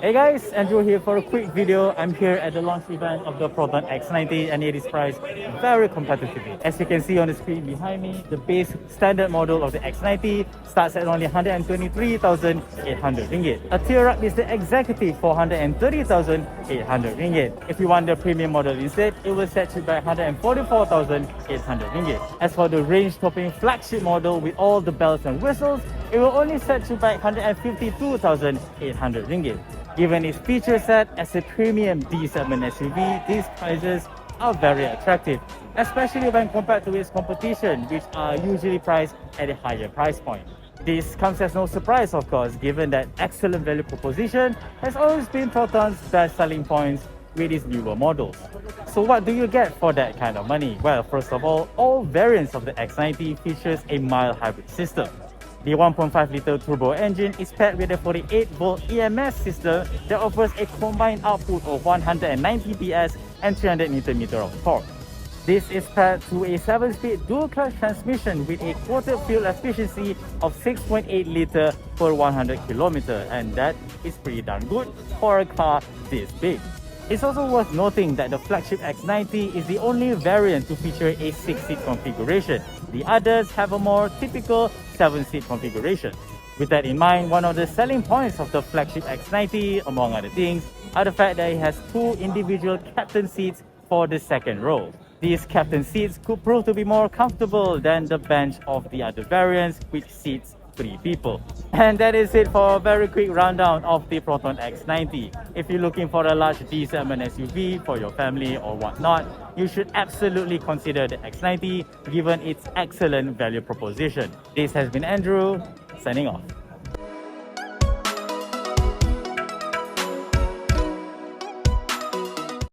Hey guys, Andrew here for a quick video. I'm here at the launch event of the Proton X90 and it is priced very competitively. As you can see on the screen behind me, the base standard model of the X90 starts at only 123,800 ringgit. A tier up is the executive for 130,800 ringgit. If you want the premium model instead, it will set you back 144,800 ringgit. As for the range topping flagship model with all the bells and whistles, it will only set you back 152,800 ringgit. Given its feature set as a premium D segment SUV, these prices are very attractive, especially when compared to its competition, which are usually priced at a higher price point. This comes as no surprise, of course, given that excellent value proposition has always been Proton's best selling points with its newer models. So what do you get for that kind of money? Well, first of all variants of the X90 features a mild hybrid system. The 1.5-litre turbo engine is paired with a 48-volt EMS system that offers a combined output of 190 PS and 300 Nm of torque. This is paired to a 7-speed dual-clutch transmission with a quoted fuel efficiency of 6.8 litre per 100 km, and that is pretty darn good for a car this big. It's also worth noting that the flagship X90 is the only variant to feature a 6-seat configuration. The others have a more typical 7-seat configuration. With that in mind, one of the selling points of the flagship X90, among other things, are the fact that it has two individual captain seats for the second row. These captain seats could prove to be more comfortable than the bench of the other variants, which seats 3 people. And that is it for a very quick rundown of the Proton X90. If you're looking for a large D segment SUV for your family or whatnot, you should absolutely consider the X90 given its excellent value proposition. This has been Andrew, signing off.